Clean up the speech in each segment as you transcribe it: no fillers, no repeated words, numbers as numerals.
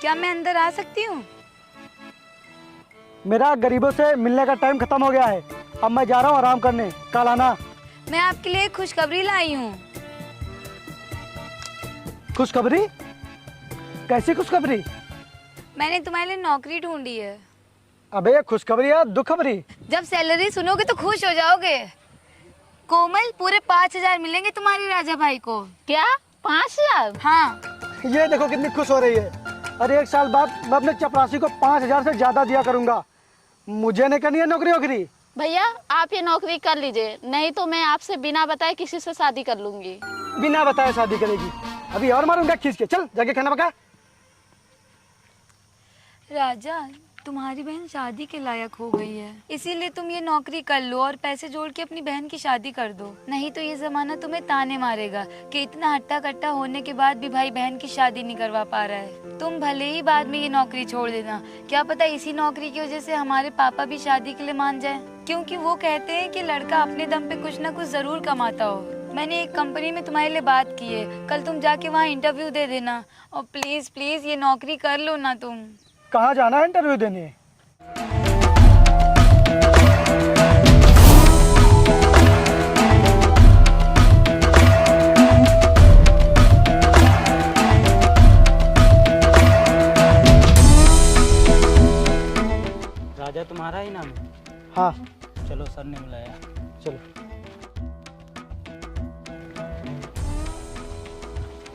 क्या मैं अंदर आ सकती हूँ? मेरा गरीबों से मिलने का टाइम खत्म हो गया है। अब मैं जा रहा हूँ आराम करने, कल आना। मैं आपके लिए एक खुशखबरी लाई हूँ। खुशखबरी? कैसी खुशखबरी? मैंने तुम्हारे लिए नौकरी ढूंढी है। अबे ये खुशखबरी या दुख खबरी? जब सैलरी सुनोगे तो खुश हो जाओगे। कोमल, पूरे 5,000 मिलेंगे तुम्हारे राजा भाई को। क्या 5,000? हाँ। ये देखो कितनी खुश हो रही है। अरे 1 साल बाद मैं अपने चपरासी को 5,000 से ज्यादा दिया करूंगा। मुझे नहीं करनी है नौकरी वोकरी। भैया आप ये नौकरी कर लीजिए, नहीं तो मैं आपसे बिना बताए किसी से शादी कर लूंगी। बिना बताए शादी करेगी? अभी और मारूंगा खींच के। चल जाके खाना पका। राजा, तुम्हारी बहन शादी के लायक हो गई है, इसीलिए तुम ये नौकरी कर लो और पैसे जोड़ के अपनी बहन की शादी कर दो। नहीं तो ये जमाना तुम्हें ताने मारेगा कि इतना हट्टा कट्टा होने के बाद भी भाई बहन की शादी नहीं करवा पा रहा है। तुम भले ही बाद में ये नौकरी छोड़ देना, क्या पता इसी नौकरी की वजह से हमारे पापा भी शादी के लिए मान जाए, क्योंकि वो कहते हैं कि लड़का अपने दम पे कुछ ना कुछ जरूर कमाता हो। मैंने एक कंपनी में तुम्हारे लिए बात की है, कल तुम जाके वहाँ इंटरव्यू दे देना और प्लीज प्लीज ये नौकरी कर लो ना तुम। कहाँ जाना है इंटरव्यू देने? राजा तुम्हारा ही नाम है? हाँ। चलो सर ने बुलाया। चलो।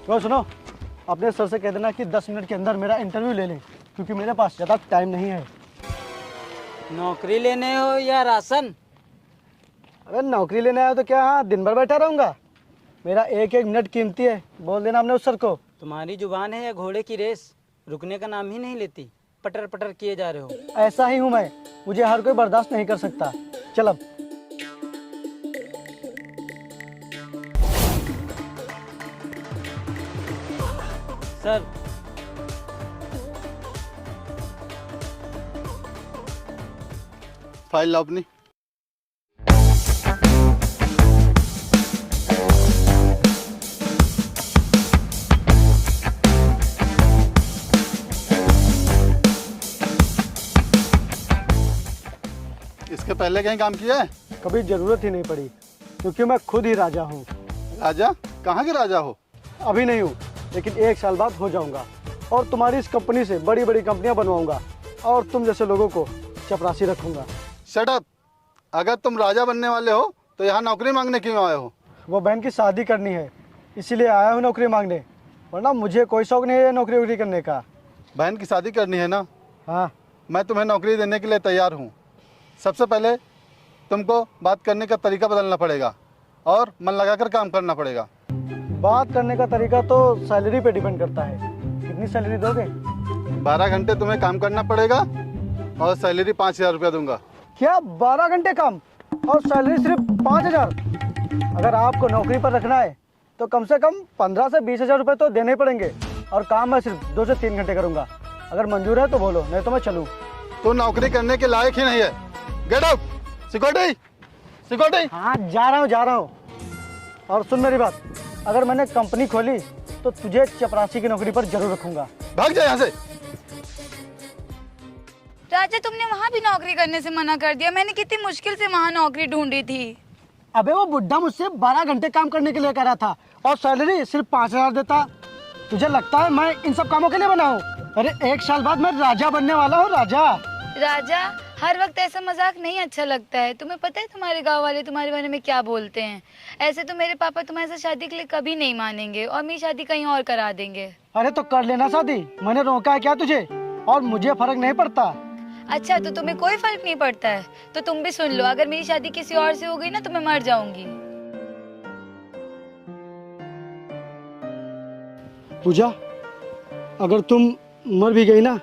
तो सुनो, अपने सर से कह देना कि 10 मिनट के अंदर मेरा इंटरव्यू ले लें, क्योंकि मेरे पास ज़्यादा टाइम नहीं है। नौकरी लेने हो या राशन? अरे नौकरी लेने आया तो क्या हाँ दिन भर बैठा रहूँगा? मेरा एक एक मिनट कीमती है, बोल देना अपने उस सर को। तुम्हारी जुबान है या घोड़े की रेस? रुकने का नाम ही नहीं लेती, पटर पटर किए जा रहे हो। ऐसा ही हूँ मैं, मुझे हर कोई बर्दाश्त नहीं कर सकता। चल अब। सर फाइल लाओ अपनी। इसके पहले कहीं काम किया है? कभी ज़रूरत ही नहीं पड़ी, क्योंकि मैं खुद ही राजा हूँ। राजा? कहाँ के राजा हो? अभी नहीं हूँ, लेकिन 1 साल बाद हो जाऊँगा और तुम्हारी इस कंपनी से बड़ी बड़ी कंपनियाँ बनवाऊँगा और तुम जैसे लोगों को चपरासी रखूँगा। Shut up! अगर तुम राजा बनने वाले हो तो यहाँ नौकरी मांगने क्यों आए हो? वो बहन की शादी करनी है, इसीलिए आया हूँ नौकरी मांगने, वरना मुझे कोई शौक नहीं है नौकरी वोकरी करने का। बहन की शादी करनी है ना? हाँ। मैं तुम्हें नौकरी देने के लिए तैयार हूँ। सबसे पहले तुमको बात करने का तरीका बदलना पड़ेगा और मन लगाकर काम करना पड़ेगा। बात करने का तरीका तो सैलरी पे डिपेंड करता है। कितनी सैलरी दोगे? 12 घंटे तुम्हें काम करना पड़ेगा और सैलरी 5,000 रुपया दूंगा। क्या 12 घंटे काम और सैलरी सिर्फ 5,000? अगर आपको नौकरी पर रखना है तो कम से कम 15 से 20,000 रुपये तो देने ही पड़ेंगे, और काम मैं सिर्फ 2 से 3 घंटे करूँगा। अगर मंजूर है तो बोलो, नहीं तो मैं चलूँ। तो नौकरी करने के लायक ही नहीं है। Get out! सिक्योरिटी! सिक्योरिटी! हाँ जा रहा हूँ। और सुन मेरी बात, अगर मैंने कंपनी खोली तो तुझे चपरासी की नौकरी पर जरूर रखूंगा। भाग जा यहाँ से। राजा, तुमने वहाँ भी नौकरी करने से मना कर दिया। मैंने कितनी मुश्किल से वहाँ नौकरी ढूंढी थी। अबे वो बुड्ढा मुझसे 12 घंटे काम करने के लिए कह रहा था और सैलरी सिर्फ 5,000 देता। तुझे लगता है मैं इन सब कामों के लिए बना हूँ? अरे 1 साल बाद मैं राजा बनने वाला हूँ। राजा, हर वक्त ऐसा मजाक नहीं अच्छा लगता है। तुम्हें पता है तुम्हारे गांव वाले तुम्हारे बारे में क्या बोलते हैं? ऐसे तो मेरे पापा तुम्हारे साथ शादी के लिए कभी नहीं मानेंगे और मेरी शादी कहीं और करा देंगे। अरे तो कर लेना शादी, मैंने रोका है क्या तुझे? और मुझे फर्क नहीं पड़ता। अच्छा, तो तुम्हें कोई फर्क नहीं पड़ता है? तो तुम भी सुन लो, अगर मेरी शादी किसी और से हो गई ना तो मैं मर जाऊंगी। पूजा, अगर तुम मर भी गई ना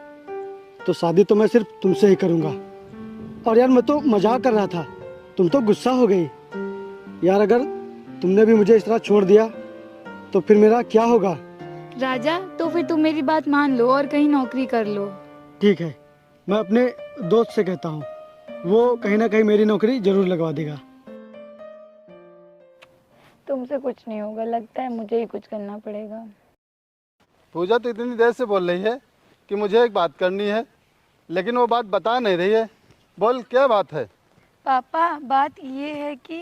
तो शादी तो मैं सिर्फ तुमसे ही करूंगा। और यार मैं तो मजाक कर रहा था, तुम तो गुस्सा हो गई। यार अगर तुमने भी मुझे इस तरह छोड़ दिया तो फिर मेरा क्या होगा? राजा, तो फिर तुम मेरी बात मान लो और कहीं नौकरी कर लो। ठीक है, मैं अपने दोस्त से कहता हूँ, वो कहीं ना कहीं मेरी नौकरी जरूर लगवा देगा। तुमसे कुछ नहीं होगा, लगता है मुझे ही कुछ करना पड़ेगा। पूजा तो इतनी देर से बोल रही है, कि मुझे एक बात करनी है, लेकिन वो बात बता नहीं रही है। बोल क्या बात है? पापा बात ये है कि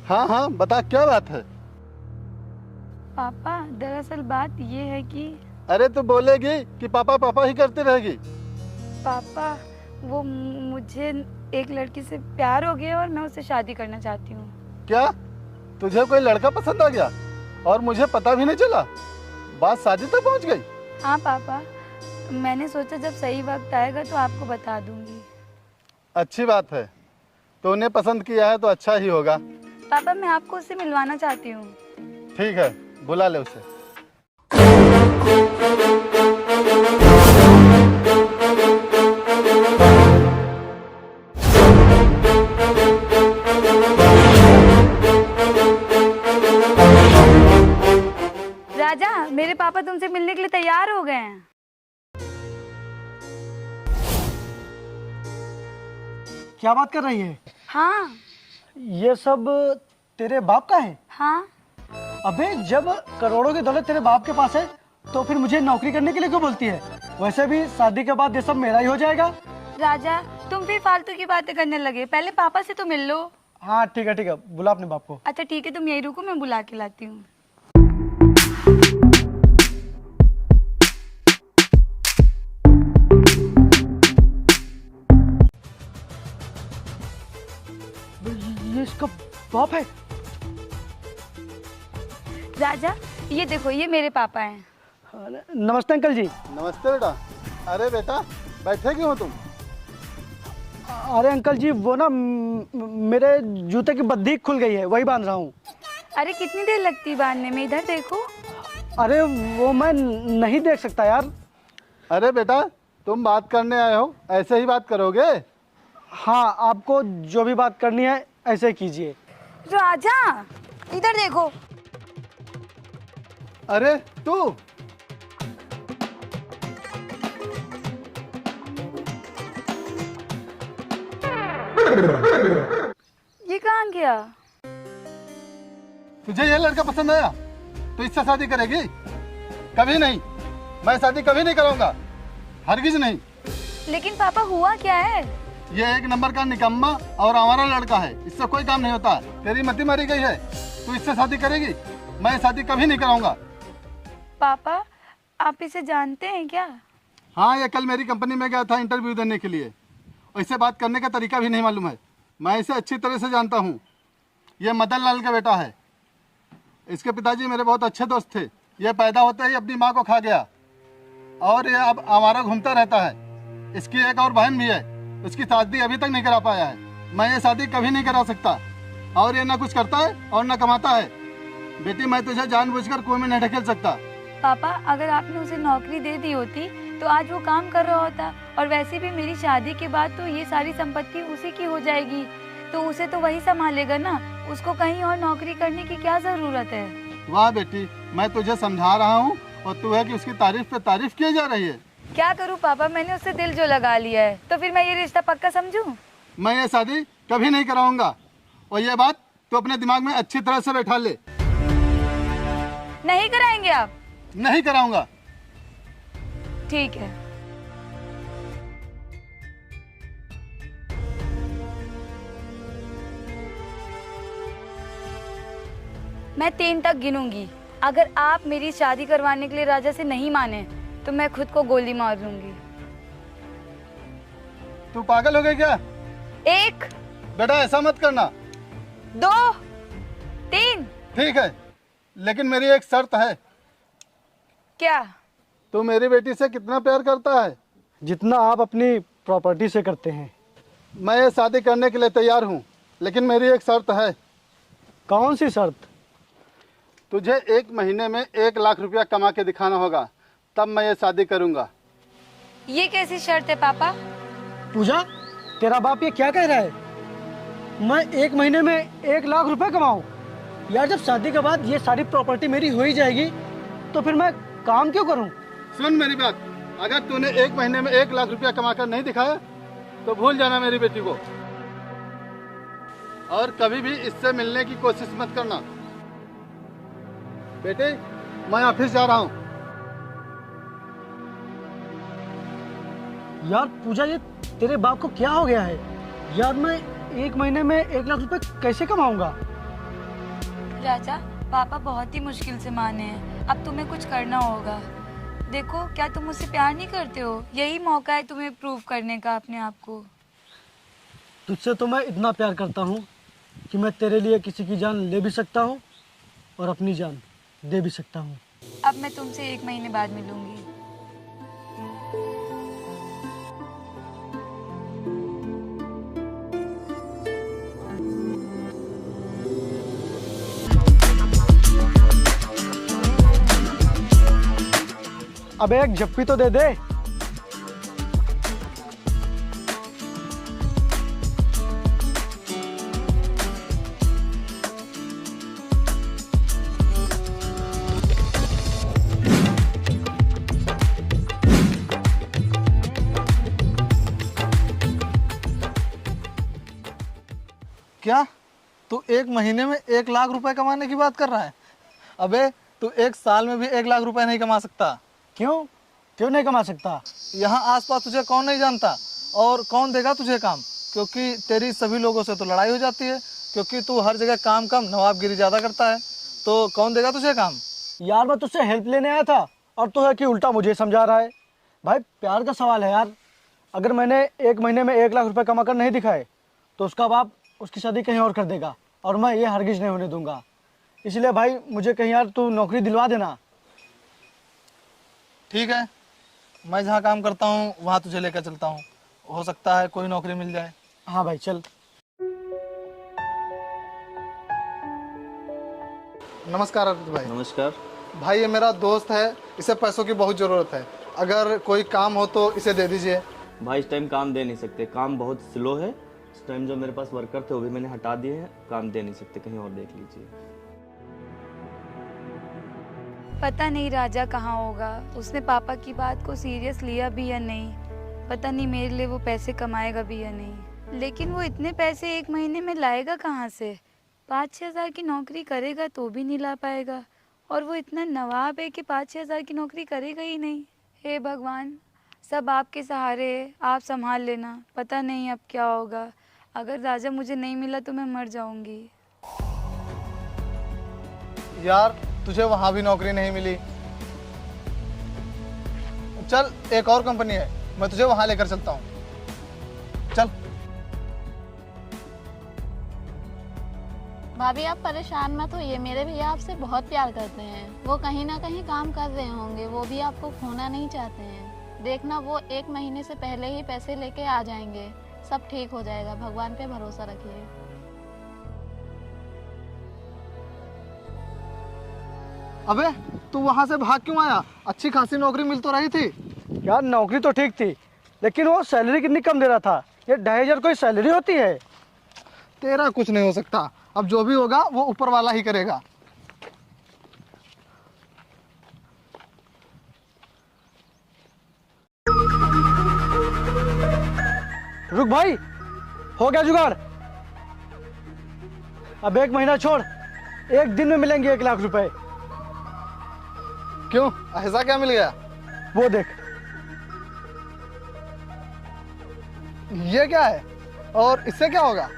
हाँ हाँ बता, क्या बात है? पापा दरअसल बात ये है कि अरे तू बोलेगी कि पापा पापा ही करती रहेगी? पापा वो मुझे एक लड़की से प्यार हो गया और मैं उससे शादी करना चाहती हूँ। क्या तुझे कोई लड़का पसंद आ गया और मुझे पता भी नहीं चला? बात शादी तक पहुंच गई? हाँ पापा, मैंने सोचा जब सही वक्त आएगा तो आपको बता दूंगी। अच्छी बात है, तो उन्हें पसंद किया है तो अच्छा ही होगा। पापा मैं आपको उससे मिलवाना चाहती हूँ। ठीक है, बुला ले उसे। राजा, मेरे पापा तुमसे मिलने के लिए तैयार हो गए हैं। क्या बात कर रही है? हाँ ये सब तेरे बाप का है? हाँ। अबे जब करोड़ों की दौलत तेरे बाप के पास है तो फिर मुझे नौकरी करने के लिए क्यों बोलती है? वैसे भी शादी के बाद ये सब मेरा ही हो जाएगा। राजा तुम फिर फालतू की बातें करने लगे, पहले पापा से तो मिल लो। हाँ ठीक है, बुला अपने बाप को। अच्छा ठीक है, तुम यही रुको, मैं बुला के लाती हूँ। ये इसका बाप है? राजा ये देखो, ये मेरे पापा हैं। नमस्ते अंकल जी। नमस्ते बेटा। अरे बेटा बैठे क्यों हो तुम? अरे अंकल जी वो ना मेरे जूते की बद्दी खुल गई है, वही बांध रहा हूँ। अरे कितनी देर लगती है बांधने में, इधर देखो। अरे वो मैं नहीं देख सकता यार। अरे बेटा तुम बात करने आए हो, ऐसे ही बात करोगे? हाँ आपको जो भी बात करनी है ऐसे कीजिए। राजा इधर देखो। अरे तू ये कहाँ गया? तुझे ये लड़का पसंद आया तो इससे शादी करेगी? कभी नहीं, मैं शादी कभी नहीं करूंगा, हरगिज नहीं। लेकिन पापा हुआ क्या है? ये एक नंबर का निकम्मा और आवारा लड़का है, इससे कोई काम नहीं होता। तेरी मति मारी गई है, तू इससे शादी करेगी? मैं शादी कभी नहीं कराऊंगा। पापा आप इसे जानते हैं क्या? हाँ, ये कल मेरी कंपनी में गया था इंटरव्यू देने के लिए। ऐसे बात करने का तरीका भी नहीं मालूम है। मैं इसे अच्छी तरह से जानता हूँ। ये मदन लाल का बेटा है। इसके पिताजी मेरे बहुत अच्छे दोस्त थे। ये पैदा होते ही अपनी माँ को खा गया और ये अब आवारा घूमता रहता है। इसकी एक और बहन भी है, उसकी शादी अभी तक नहीं करा पाया है। मैं ये शादी कभी नहीं करा सकता और ये ना कुछ करता है और ना कमाता है। बेटी मैं तुझे जानबूझकर कुएं में नहीं ढकेल सकता। पापा अगर आपने उसे नौकरी दे दी होती तो आज वो काम कर रहा होता, और वैसे भी मेरी शादी के बाद तो ये सारी संपत्ति उसी की हो जाएगी, तो उसे तो वही संभालेगा ना। उसको कहीं और नौकरी करने की क्या जरूरत है? वाह बेटी, मैं तुझे समझा रहा हूँ और तू है कि उसकी तारीफ पे तारीफ की जा रही है। क्या करूँ पापा, मैंने उससे दिल जो लगा लिया है, तो फिर मैं ये रिश्ता पक्का समझूं? मैं ये शादी कभी नहीं कराऊंगा और ये बात तू अपने दिमाग में अच्छी तरह से बैठा ले। नहीं कराएंगे आप? नहीं कराऊंगा। ठीक है। मैं 3 तक गिनूंगी। अगर आप मेरी शादी करवाने के लिए राजा से नहीं माने तो मैं खुद को गोली मार लूंगी। तू पागल हो गई क्या? 1 बेटा ऐसा मत करना। 2 3। ठीक है, लेकिन मेरी एक शर्त है। क्या? तू मेरी बेटी से कितना प्यार करता है? जितना आप अपनी प्रॉपर्टी से करते हैं। मैं ये शादी करने के लिए तैयार हूँ, लेकिन मेरी एक शर्त है। कौन सी शर्त? तुझे 1 महीने में 1 लाख रुपया कमा के दिखाना होगा, तब मैं ये शादी करूँगा। ये कैसी शर्त है पापा? पूजा तेरा बाप ये क्या कह रहा है? मैं 1 महीने में 1 लाख रुपए कमाऊं? यार जब शादी के बाद ये सारी प्रॉपर्टी मेरी हो ही जाएगी तो फिर मैं काम क्यों करूं? सुन मेरी बात, अगर तूने 1 महीने में 1 लाख रुपया कमा कर नहीं दिखाया तो भूल जाना मेरी बेटी को, और कभी भी इससे मिलने की कोशिश मत करना। बेटे मैं ऑफिस जा रहा हूँ। यार पूजा, ये तेरे बाप को क्या हो गया है यार? मैं 1 महीने में 1 लाख रुपए कैसे कमाऊंगा? राजा, पापा बहुत ही मुश्किल से माने हैं। अब तुम्हें कुछ करना होगा। देखो, क्या तुम मुझसे प्यार नहीं करते हो? यही मौका है तुम्हें प्रूव करने का अपने आप को। तुझसे तो मैं इतना प्यार करता हूँ कि मैं तेरे लिए किसी की जान ले भी सकता हूँ और अपनी जान दे भी सकता हूँ। अब मैं तुमसे 1 महीने बाद मिलूंगी। अबे एक जप्पी तो दे दे। क्या तू 1 महीने में 1 लाख रुपए कमाने की बात कर रहा है? अबे तू 1 साल में भी 1 लाख रुपए नहीं कमा सकता। क्यों नहीं कमा सकता? यहाँ आसपास तुझे कौन नहीं जानता और कौन देगा तुझे काम? क्योंकि तेरी सभी लोगों से तो लड़ाई हो जाती है, क्योंकि तू हर जगह काम कम नवाबगिरी ज़्यादा करता है। तो कौन देगा तुझे काम? यार मैं तुझसे हेल्प लेने आया था और तू है कि उल्टा मुझे समझा रहा है। भाई प्यार का सवाल है यार। अगर मैंने 1 महीने में 1 लाख रुपए कमा कर नहीं दिखाए तो उसका बाप उसकी शादी कहीं और कर देगा और मैं ये हरगिज नहीं होने दूंगा। इसलिए भाई मुझे कहीं यार तू नौकरी दिलवा देना। ठीक है, मैं जहाँ काम करता हूँ वहाँ तुझे लेकर चलता हूँ, हो सकता है कोई नौकरी मिल जाए। हाँ भाई चल। नमस्कार अर्पित भाई। नमस्कार। भाई ये मेरा दोस्त है, इसे पैसों की बहुत ज़रूरत है, अगर कोई काम हो तो इसे दे दीजिए। भाई इस टाइम काम दे नहीं सकते, काम बहुत स्लो है। इस टाइम जो मेरे पास वर्कर थे वो भी मैंने हटा दिए हैं, काम दे नहीं सकते, कहीं और देख लीजिए। पता नहीं राजा कहाँ होगा। उसने पापा की बात को सीरियस लिया भी या नहीं। पता नहीं मेरे लिए वो पैसे कमाएगा भी या नहीं। लेकिन वो इतने पैसे 1 महीने में लाएगा कहाँ से? 5-6 हज़ार की नौकरी करेगा तो भी नहीं ला पाएगा। और वो इतना नवाब है कि 5-6 हज़ार की नौकरी करेगा ही नहीं। हे भगवान, सब आपके सहारे है, आप संभाल लेना। पता नहीं अब क्या होगा। अगर राजा मुझे नहीं मिला तो मैं मर जाऊंगी। यार तुझे वहाँ भी नौकरी नहीं मिली। चल एक और कंपनी है, मैं तुझे वहाँ लेकर चलता हूँ, चल। भाभी आप परेशान मत होइए, मेरे भैया आपसे बहुत प्यार करते हैं। वो कहीं ना कहीं काम कर रहे होंगे, वो भी आपको खोना नहीं चाहते हैं। देखना वो 1 महीने से पहले ही पैसे लेके आ जाएंगे, सब ठीक हो जाएगा, भगवान पे भरोसा रखिए। अबे तू वहाँ से भाग क्यों आया? अच्छी खासी नौकरी मिल तो रही थी। यार नौकरी तो ठीक थी, लेकिन वो सैलरी कितनी कम दे रहा था। ये 2,500 कोई सैलरी होती है? तेरा कुछ नहीं हो सकता, अब जो भी होगा वो ऊपर वाला ही करेगा। रुक भाई, हो गया जुगाड़। अब 1 महीना छोड़, 1 दिन में मिलेंगे 1 लाख रुपए। क्यों, ऐसा क्या मिल गया? वो देख। ये क्या है और इससे क्या होगा?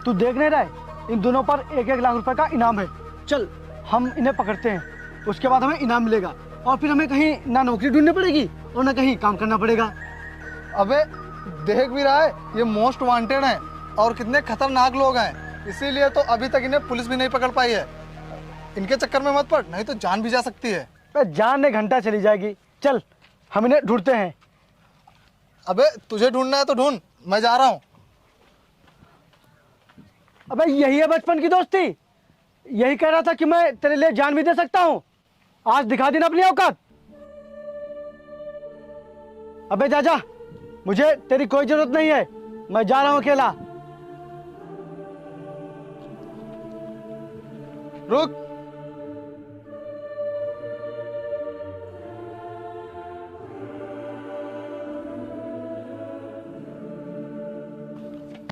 तू देख नहीं रहा है? इन दोनों पर 1-1 लाख रुपए का इनाम है। चल हम इन्हें पकड़ते हैं, उसके बाद हमें इनाम मिलेगा और फिर हमें कहीं ना नौकरी ढूंढनी पड़ेगी और ना कहीं काम करना पड़ेगा। अबे देख भी रहा है, ये मोस्ट वांटेड हैं और कितने खतरनाक लोग हैं, इसीलिए तो अभी तक इन्हें पुलिस भी नहीं पकड़ पाई है। इनके चक्कर में मत पड़, नहीं तो जान भी जा सकती है। जान ने घंटा चली जाएगी। चल हम इन्हें ढूंढते हैं। अबे तुझे ढूंढना है तो ढूंढ, मैं जा रहा हूँ। अबे यही है बचपन की दोस्ती। यही कह रहा था कि मैं तेरे लिए जान भी दे सकता हूँ। आज दिखा देना अपनी औकात। अबे जा जा, मुझे तेरी कोई जरूरत नहीं है, मैं जा रहा हूँ अकेला। रुक।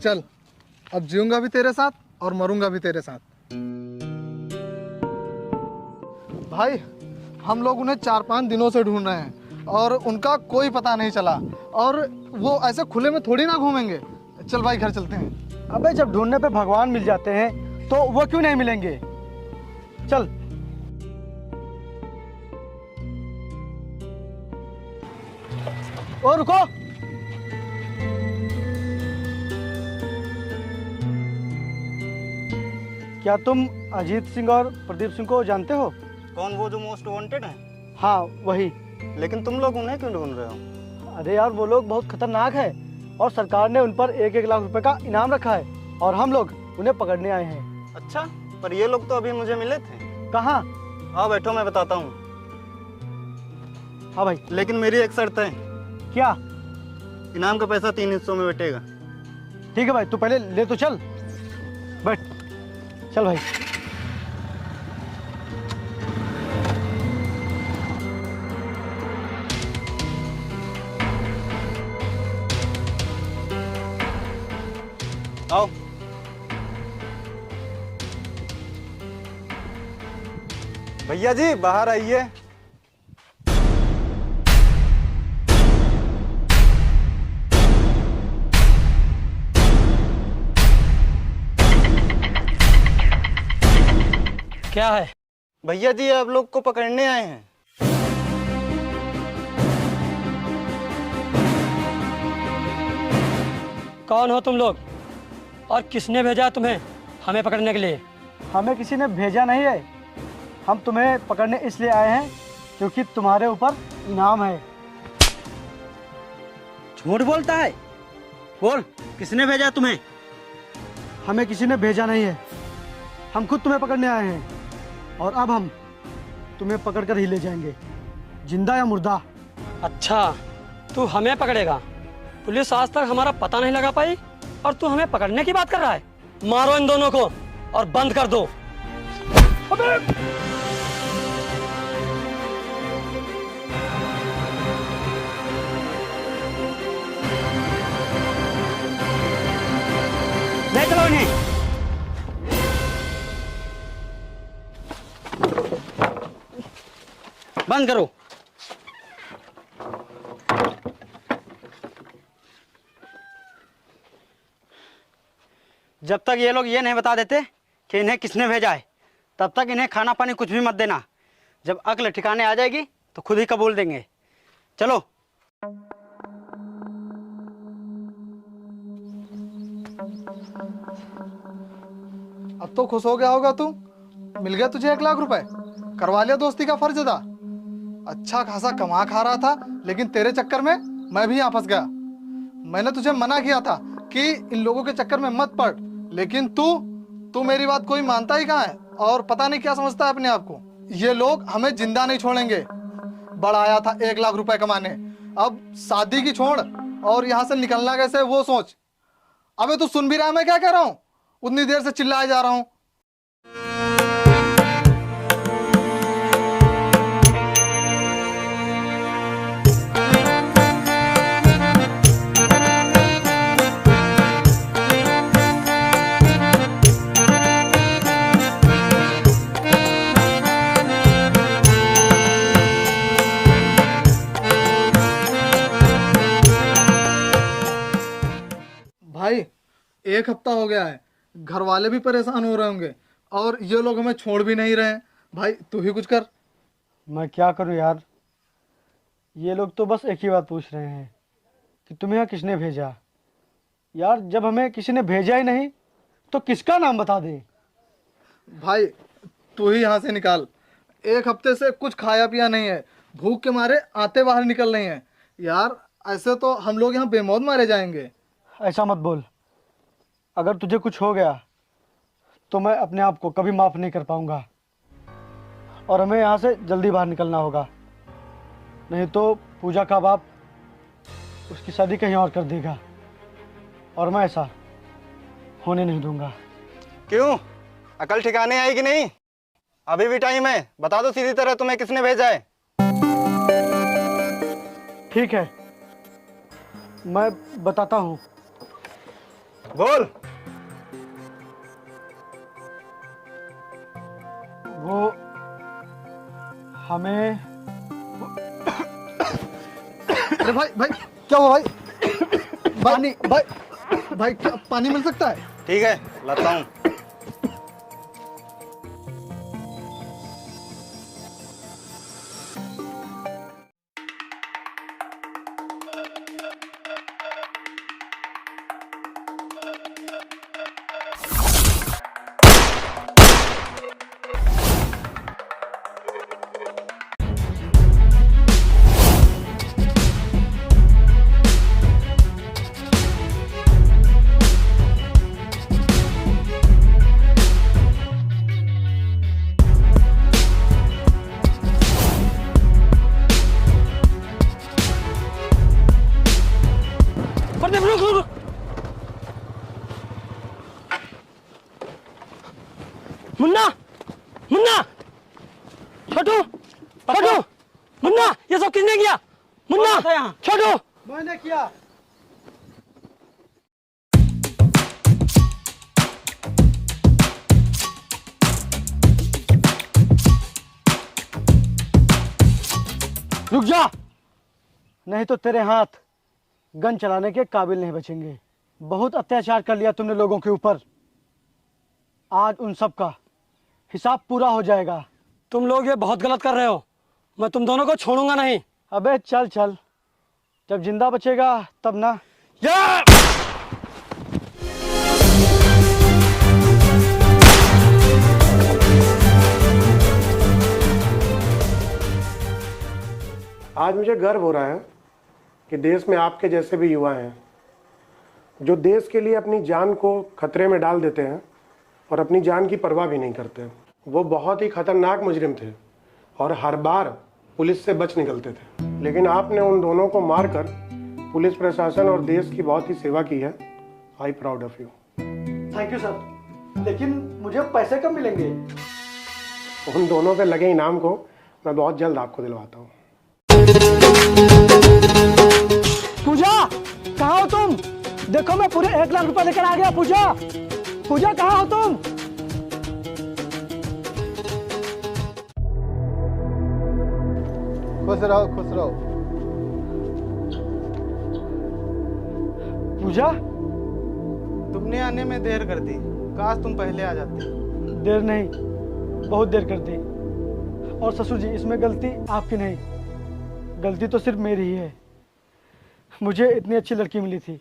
चल, अब जीऊंगा भी तेरे साथ और मरूंगा भी तेरे साथ। भाई हम लोग उन्हें 4-5 दिनों से ढूंढ रहे हैं, और उनका कोई पता नहीं चला। और वो ऐसे खुले में थोड़ी ना घूमेंगे। चल भाई घर चलते हैं। अबे जब ढूंढने पे भगवान मिल जाते हैं तो वो क्यों नहीं मिलेंगे? चल। ओ रुको। क्या तुम अजीत सिंह और प्रदीप सिंह को जानते हो? कौन, वो जो मोस्ट वांटेड है? हाँ वही। लेकिन तुम लोग उन्हें क्यों ढूंढ रहे हो? अरे यार वो लोग बहुत खतरनाक है और सरकार ने उन पर 1-1 लाख रुपए का इनाम रखा है और हम लोग उन्हें पकड़ने आए हैं। अच्छा, पर ये लोग तो अभी मुझे मिले थे। कहाँ? हाँ बैठो, मैं बताता हूँ। हाँ भाई। लेकिन मेरी एक शर्त है। क्या? इनाम का पैसा 3 हिस्सों में बटेगा। ठीक है भाई, तू पहले ले तो चल। बैठ। चल भाई। आओ। भैया जी बाहर आइए। क्या है? भैया जी आप लोग को पकड़ने आए हैं। कौन हो तुम लोग और किसने भेजा तुम्हें हमें पकड़ने के लिए? हमें किसी ने भेजा नहीं है, हम तुम्हें पकड़ने इसलिए आए हैं क्योंकि तुम्हारे ऊपर इनाम है। झूठ बोलता है, बोल किसने भेजा तुम्हें? हमें किसी ने भेजा नहीं है, हम खुद तुम्हें पकड़ने आए हैं और अब हम तुम्हें पकड़ कर ही ले जाएंगे, जिंदा या मुर्दा। अच्छा, तू हमें पकड़ेगा? पुलिस आज तक हमारा पता नहीं लगा पाई और तू हमें पकड़ने की बात कर रहा है? मारो इन दोनों को और बंद कर दो। ले चलो इन्हें। बंद करो। जब तक ये लोग ये नहीं बता देते कि इन्हें किसने भेजा है, तब तक इन्हें खाना पानी कुछ भी मत देना। जब अक्ल ठिकाने आ जाएगी तो खुद ही कबूल देंगे। चलो। अब तो खुश हो गया होगा तू, मिल गया तुझे 1 लाख रुपए, करवा लिया दोस्ती का फर्ज अदा। अच्छा खासा कमा खा रहा था, लेकिन तेरे चक्कर में मैं भी यहाँ फंस गया। मैंने तुझे मना किया था कि इन लोगों के चक्कर में मत पड़, लेकिन तू मेरी बात कोई मानता ही कहाँ है और पता नहीं क्या समझता है अपने आप को। ये लोग हमें जिंदा नहीं छोड़ेंगे। बड़ा आया था 1 लाख रुपए कमाने, अब शादी की छोड़ और यहाँ से निकलना कैसे वो सोच। अबे तू सुन भी रहा है मैं क्या कह रहा हूँ? उतनी देर से चिल्लाए जा रहा हूँ। भाई 1 हफ्ता हो गया है, घर वाले भी परेशान हो रहे होंगे और ये लोग हमें छोड़ भी नहीं रहे हैं। भाई तू ही कुछ कर। मैं क्या करूं यार, ये लोग तो बस एक ही बात पूछ रहे हैं कि तुम्हें यहाँ किसने भेजा। यार जब हमें किसी ने भेजा ही नहीं तो किसका नाम बता दे। भाई तू ही यहाँ से निकाल। 1 हफ्ते से कुछ खाया पिया नहीं है, भूख के मारे आते बाहर निकल रही हैं। यार ऐसे तो हम लोग यहाँ बेमौत मारे जाएंगे। ऐसा मत बोल, अगर तुझे कुछ हो गया तो मैं अपने आप को कभी माफ़ नहीं कर पाऊंगा और हमें यहाँ से जल्दी बाहर निकलना होगा, नहीं तो पूजा का बाप उसकी शादी कहीं और कर देगा और मैं ऐसा होने नहीं दूंगा। क्यों, अकल ठिकाने आई कि नहीं? अभी भी टाइम है, बता दो सीधी तरह तुम्हें किसने भेजा है। ठीक है, मैं बताता हूँ। बोल। वो हमें अरे भाई भाई क्या हुआ भाई? पानी भाई क्या पानी मिल सकता है? ठीक है, लाता हूँ। प्रदीप रुक रुक रुक। मुन्ना मुन्ना छोटू छोटू मुन्ना ये सब किसने किया? मुन्ना कौन था यहाँ? छोटू मैंने किया। रुक जा। नहीं तो तेरे हाथ गन चलाने के काबिल नहीं बचेंगे। बहुत अत्याचार कर लिया तुमने लोगों के ऊपर। आज उन सब का हिसाब पूरा हो जाएगा। तुम लोग ये बहुत गलत कर रहे हो। मैं तुम दोनों को छोड़ूंगा नहीं। अबे चल चल, जब जिंदा बचेगा तब ना। या! आज मुझे गर्व हो रहा है कि देश में आपके जैसे भी युवा हैं जो देश के लिए अपनी जान को खतरे में डाल देते हैं और अपनी जान की परवाह भी नहीं करते। वो बहुत ही खतरनाक मुजरिम थे और हर बार पुलिस से बच निकलते थे, लेकिन आपने उन दोनों को मारकर पुलिस प्रशासन और देश की बहुत ही सेवा की है। I proud of you. Thank you sir, लेकिन मुझे पैसे कब मिलेंगे? उन दोनों पे लगे इनाम को मैं बहुत जल्द आपको दिलवाता हूँ। पूजा कहाँ हो तुम? देखो मैं पूरे 1 लाख रुपए लेकर आ गया। पूजा पूजा कहाँ हो तुम? खुश रहो खुश रहो। पूजा तुमने आने में देर कर दी, काश तुम पहले आ जाते। देर नहीं, बहुत देर कर दी। और ससुर जी इसमें गलती आपकी नहीं, गलती तो सिर्फ मेरी ही है। मुझे इतनी अच्छी लड़की मिली थी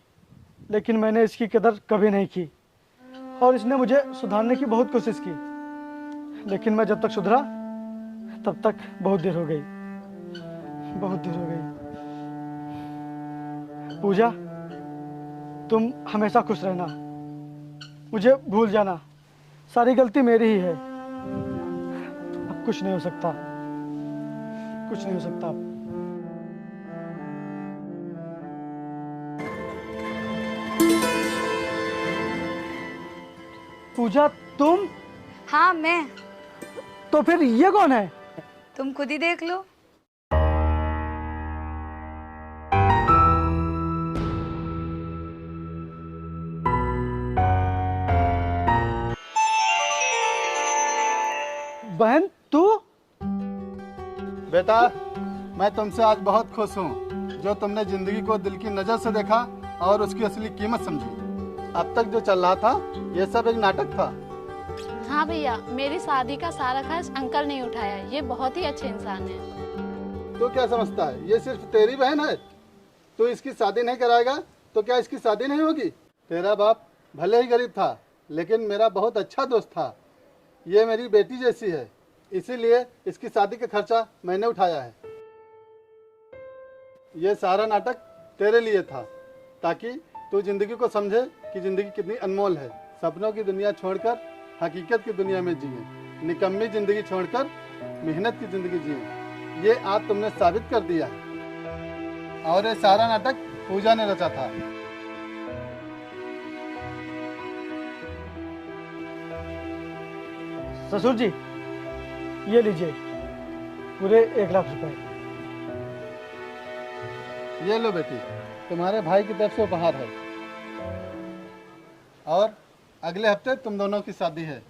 लेकिन मैंने इसकी कदर कभी नहीं की और इसने मुझे सुधारने की बहुत कोशिश की, लेकिन मैं जब तक सुधरा तब तक बहुत देर हो गई, बहुत देर हो गई। पूजा तुम हमेशा खुश रहना, मुझे भूल जाना। सारी गलती मेरी ही है। अब कुछ नहीं हो सकता, कुछ नहीं हो सकता अब। पूजा तुम? हाँ मैं। तो फिर ये कौन है? तुम खुद ही देख लो। बहन तू? बेटा मैं तुमसे आज बहुत खुश हूँ जो तुमने जिंदगी को दिल की नजर से देखा और उसकी असली कीमत समझी। अब तक जो चल रहा था ये सब एक नाटक था। हाँ भैया, मेरी शादी का सारा खर्च अंकल ने उठाया। ये बहुत ही अच्छे इंसान है। तो क्या समझता है ये सिर्फ तेरी बहन है? तू इसकी शादी नहीं कराएगा तो क्या इसकी शादी नहीं होगी? तेरा बाप भले ही गरीब था लेकिन मेरा बहुत अच्छा दोस्त था। ये मेरी बेटी जैसी है, इसीलिए इसकी शादी का खर्चा मैंने उठाया है। ये सारा नाटक तेरे लिए था ताकि तू जिंदगी को समझे कि जिंदगी कितनी अनमोल है। सपनों की दुनिया छोड़कर हकीकत की दुनिया में जिए, निकम्मी जिंदगी छोड़कर मेहनत की जिंदगी जिए। ये आज तुमने साबित कर दिया है। और ये सारा नाटक पूजा ने रचा था। ससुर जी ये लीजिए पूरे 1 लाख रुपए। ये लो बेटी, तुम्हारे भाई की तरफ से उपहार है। और अगले हफ्ते तुम दोनों की शादी है।